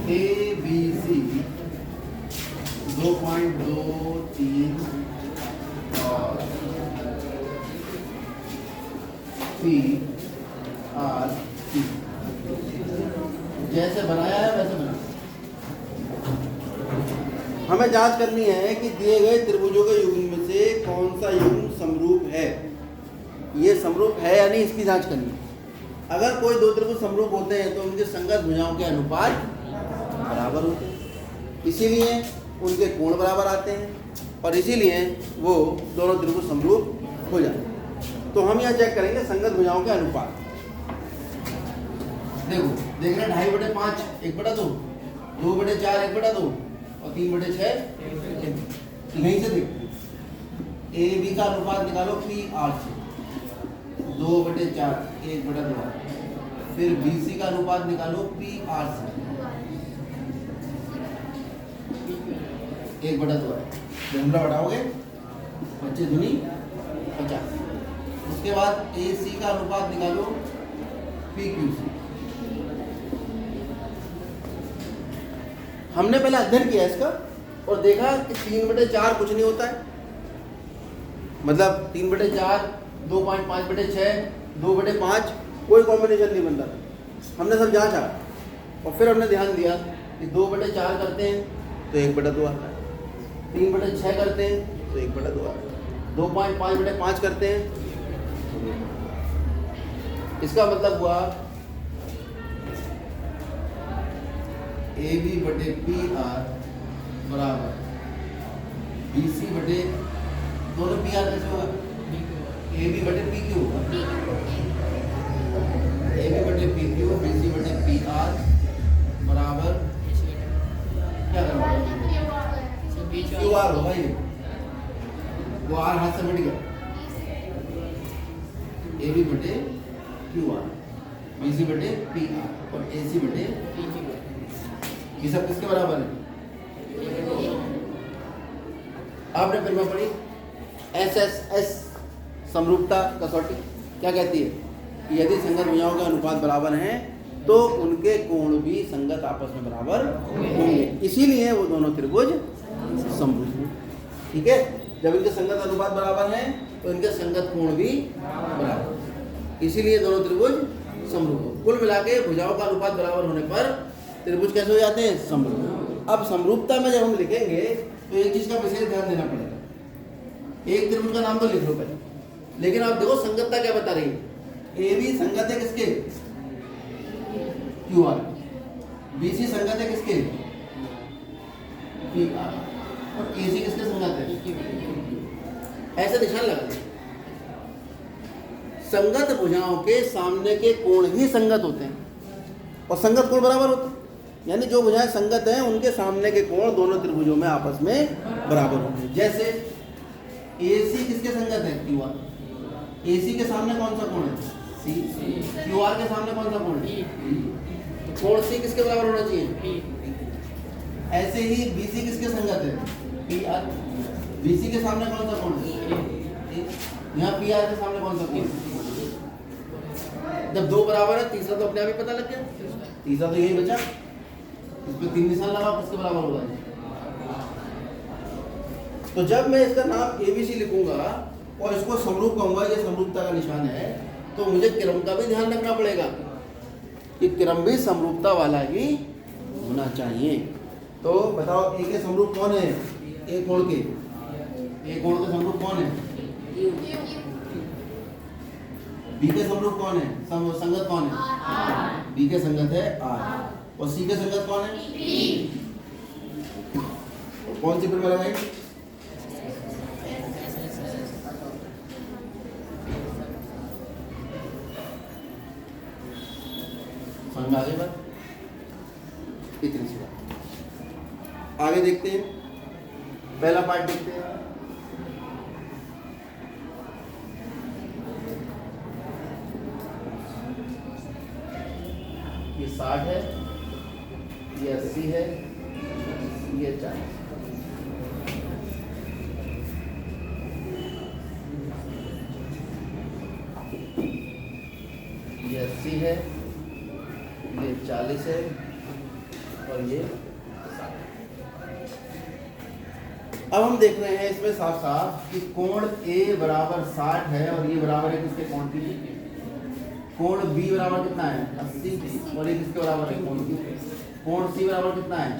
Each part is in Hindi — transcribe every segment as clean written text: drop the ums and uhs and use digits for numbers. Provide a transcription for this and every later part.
ए बी सी 2.23 और पी आर सी जैसे बनाया है वैसे बना। हमें जांच करनी है कि दिए गए त्रिभुजों के युग्म में से कौन सा युग्म समरूप है, ये समरूप है या नहीं, इसकी जांच करनी है। अगर कोई दो त्रिभुज समरूप होते हैं तो उनके संगत भुजाओं के अनुपात बराबर होते हैं, इसीलिए उनके कोण बराबर आते हैं और इसीलिए वो दोनों त्रिभुज समरूप हो जाते हैं। तो हम यहाँ चेक करेंगे संगत भुजाओं के अनुपात। देखो देख रहे 2.5/5 1/2, 2/4 1/2 और 3/6 यहीं से देखो ए बी का अनुपात निकालो पी आर से 2/4 1/2, फिर बी सी का अनुपात निकालो पी आर से 1/2 है। हमरा बढ़ाओगे 25 दूनी 50। उसके बाद ए सी का अनुपात निकालो पी क्यू से। हमने पहले अध्ययन किया इसका और देखा कि 3/4 कुछ नहीं होता है, मतलब 3/4 2.5/6 2/5 कोई कॉम्बिनेशन नहीं बन रहा। हमने सब जांचा और फिर हमने ध्यान दिया कि 2/4 करते हैं तो 1/2 आता है, 3/6 करते हैं तो 1/2 आता है, 2.5/5 करते हैं। इसका मतलब हुआ ए बी बटे पी आर बराबर बी सी बटे, दोनों पी आर कैसे होगा, ए बी बटे पी क्यू होगा, ए बी बटे पी क्यू बी सी बटे पी आर बराबर क्या करना क्यू आर होगा, ये वो आर हाथ से मिट गया, ए बी बटे क्यू आर बी सी बटे पी आर और ए सी बटे पी क्यू। ये सब किसके बराबर है, आपने फिर में पढ़ी एस समरूपता कसौटी क्या कहती है कि यदि संगत भुजाओं के अनुपात बराबर हैं तो उनके कोण भी संगत आपस में बराबर होंगे, इसीलिए वो दोनों त्रिभुज समरूप हैं। ठीक है, जब इनके संगत अनुपात बराबर हैं तो इनके संगत कोण भी बराबर, इसीलिए दोनों त्रिभुज समरूप। कुल मिला के भुजाओं का अनुपात बराबर होने पर त्रिभुज कैसे हो जाते हैं, समरूप। अब समरूपता में जब हम लिखेंगे तो एक चीज का विशेष ध्यान देना पड़ेगा। एक त्रिभुज का नाम तो लिख लो पहले, लेकिन आप देखो संगतता क्या बता रही है। ए बी संगत है किसके, क्यू आर, बी सी संगत है किसके, पी आर, और ए सी किसके संगत है, ऐसे निशान लगा दें। संगत भुजाओं के सामने के कोण ही संगत होते हैं और संगत कोण बराबर होते हैं, यानी जो भुजाएं संगत हैं उनके सामने के कोण दोनों त्रिभुजों में आपस में बराबर होंगे। जैसे AC किसके संगत है, QR, AC के सामने कौन सा कोण है, C, QR के सामने कौन सा कोण है, कोण C किसके बराबर होना चाहिए, ऐसे ही BC किसके संगत है, PR, BC के सामने कौन सा कोण है, यहाँ PR के सामने कौन सा कोण है। जब दो बराबर है तीसरा तो अपने आप ही पता लग गया, तीसरा तो यही बचा, इस पे 3 निशान लगाओ किसके बराबर होगा। तो जब मैं इसका नाम ABC लिखूंगा और इसको समरूप कहूंगा, ये समरूपता का निशान है, तो मुझे क्रम का भी ध्यान रखना पड़ेगा कि क्रम भी समरूपता वाला ही होना चाहिए। तो बताओ ए के समरूप कौन है, ए कोण के, ए कोण के समरूप कौन है, बी के समरूप कौन है, संगत कौन है, बी के संगत है आर, और सी के संगत कौन है, कौन सी फिर में लगाएंगे, समझ में आगे बात, इतनी सी बात। आगे देखते हैं, पहला पार्ट देखते हैं। ये 60 है, ये 80 है, ये 40, ये 80 है, ये 40 है, और ये 60। अब हम देख रहे हैं इसमें साफ साफ कि कोण A बराबर 60 है और ये बराबर है किसके कोण की? कोण B बराबर कितना है? 80 और ये किसके बराबर है? कोण Q। कोण C बराबर कितना है?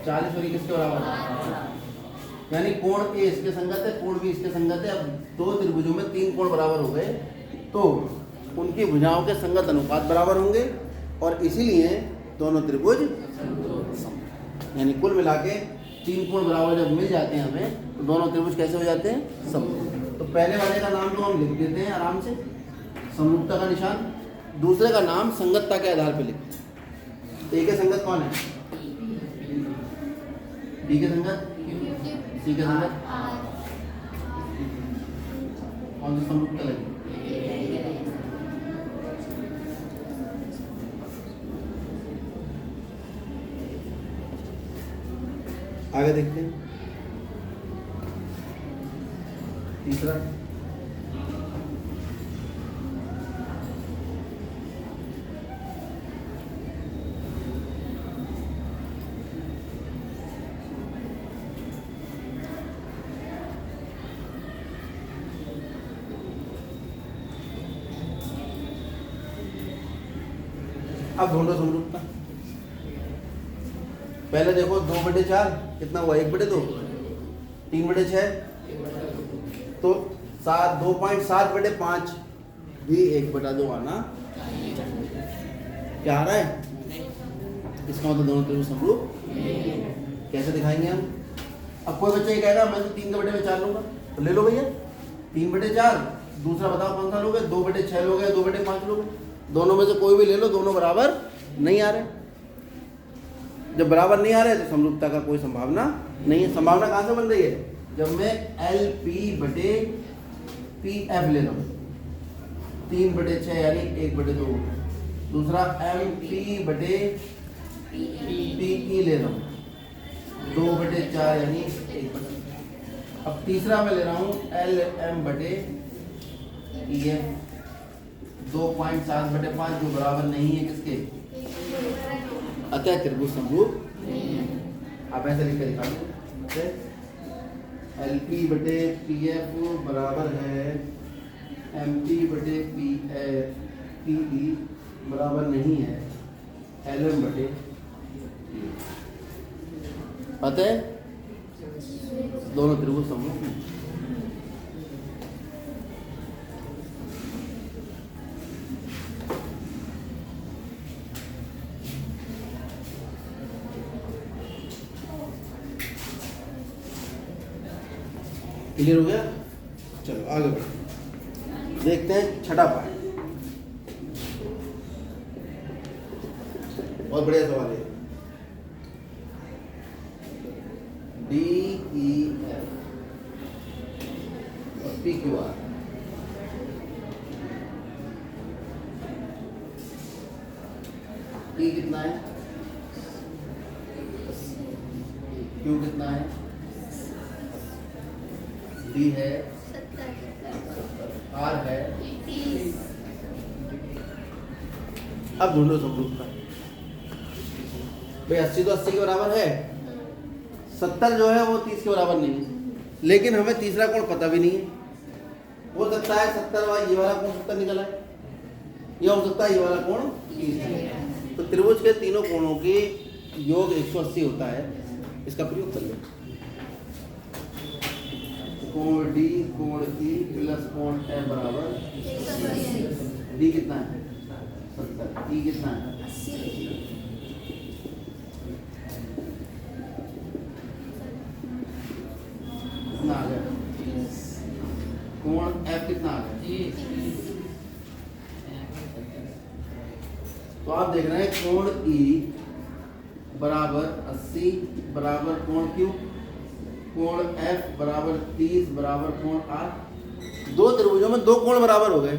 40 और ये किसके बराबर है? यानी कोण A इसके संगत है, कोण B इसके संगत है। अब दो त्रिभुजों में 3 कोण बराबर हो गए तो उनकी भुजाओं के संगत अनुपात बराबर होंगे और इसीलिए दोनों त्रिभुज यानी कुल मिला के 3 कोण बराबर जब मिल जाते हैं हमें तो दोनों त्रिभुज कैसे हो जाते हैं? समरूप। तो पहले वाले का नाम तो हम लिख देते हैं आराम से, समरूपता का निशान। दूसरे का नाम संगतता के आधार पर लिखते हैं। ए के संगत कौन है? बी के संगत, सी के संगत, कौन सी समरूपता लगी? आगे देखते हैं तीसरा। अब ढूंढो समरूपता। पहले देखो 2/4 कितना हुआ? 1/2, 3/6 तो 2.7/5 भी 1/2 आना क्या आ रहा है? इसका मतलब दोनों त्रिभुज समरूप। कैसे दिखाएंगे हम? अब कोई बच्चा ये कहेगा मैं तो 3/4 लूंगा, तो ले लो भैया 3/4। दूसरा बताओ कौन सा लोगे? 2/6 लोगे या 2/5 लोगे? दोनों में से कोई भी ले लो, दोनों बराबर नहीं आ रहे। जब बराबर नहीं आ रहे तो समरूपता का कोई संभावना नहीं है। संभावना कहाँ से बन रही है? जब मैं LP/PF ले रहा हूँ 3/6 यानी 1/2। दूसरा MP/PE ले रहा हूँ 2/4 यानी 1/2। अब तीसरा मैं ले रहा हूँ LM/EF 2.7/5 जो बराबर नहीं है किसके? अतः त्रिभुज समरूप। आप ऐसे लिख कर दिखाओ LP/PF बराबर है MP/PE बराबर नहीं है LM/E। अतः दोनों त्रिभुज समरूप हैं। क्लियर हो गया? चलो आगे बढ़ते देखते हैं छठा पाठ। बहुत बढ़िया सवाल है। DEF और PQR E कितना है? Q कितना है? D है 70, R है 30। अब ढूंढो समरूपता। भाई 80 तो 80 के बराबर है, 70 जो है वो 30 के बराबर नहीं है, लेकिन हमें तीसरा कोण पता भी नहीं है। हो सकता है 70 ये वाला कोण 70 निकला है, या हो सकता है ये वाला कोण 30 है। तो त्रिभुज के तीनों कोणों के योग 180 होता है। इसका प्रयोग कर लो। कोण D कोण E प्लस कोण F बराबर D कितना है? 70। E कितना है? 80। कितना आ गया? कोण F कितना आ गया? तो आप देख रहे हैं कोण E बराबर 80 बराबर कोण Q, कोण F बराबर 30 बराबर कोण R। दो त्रिभुजों में दो कोण बराबर हो गए।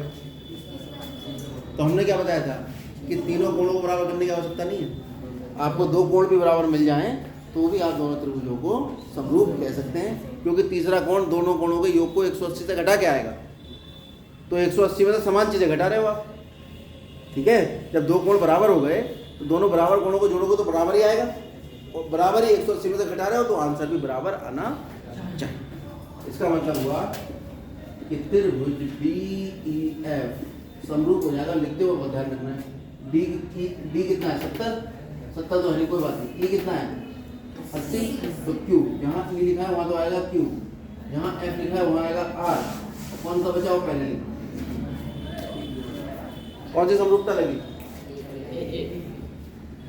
तो हमने क्या बताया था कि तीनों कोणों को बराबर करने की आवश्यकता नहीं है। आपको दो कोण भी बराबर मिल जाएं तो भी आप दोनों त्रिभुजों को समरूप कह सकते हैं, क्योंकि तीसरा कोण दोनों कोणों के योग को 180 से घटा के आएगा। तो 180 में तो समान चीजें घटा रहे हो आप, ठीक है। जब दो कोण बराबर हो गए तो दोनों बराबर कोणों को जोड़ोगे तो बराबर ही आएगा, और बराबर ही 180 में से घटा रहे हो तो आंसर भी बराबर आना चाहिए। इसका मतलब हुआ कि त्रिभुज DEF समरूप हो जाएगा। लिखते हुए बहुत ध्यान रखना है। डी कितना है 70 तो है कोई बात नहीं। E कितना है 80, तो Q यहाँ E लिखा है वहाँ तो आएगा Q, यहाँ F लिखा है वहाँ आएगा R। कौन सा बचा वो पहले लिखो, कौन सी समरूपता लगी।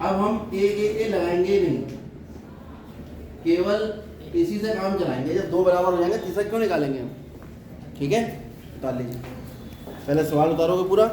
अब हम ए लगाएंगे नहीं, केवल इसी से काम चलाएंगे। जब दो बराबर हो जाएंगे तीसरा क्यों निकालेंगे हम, ठीक है। उतार लीजिए, पहले सवाल उतारोगे पूरा।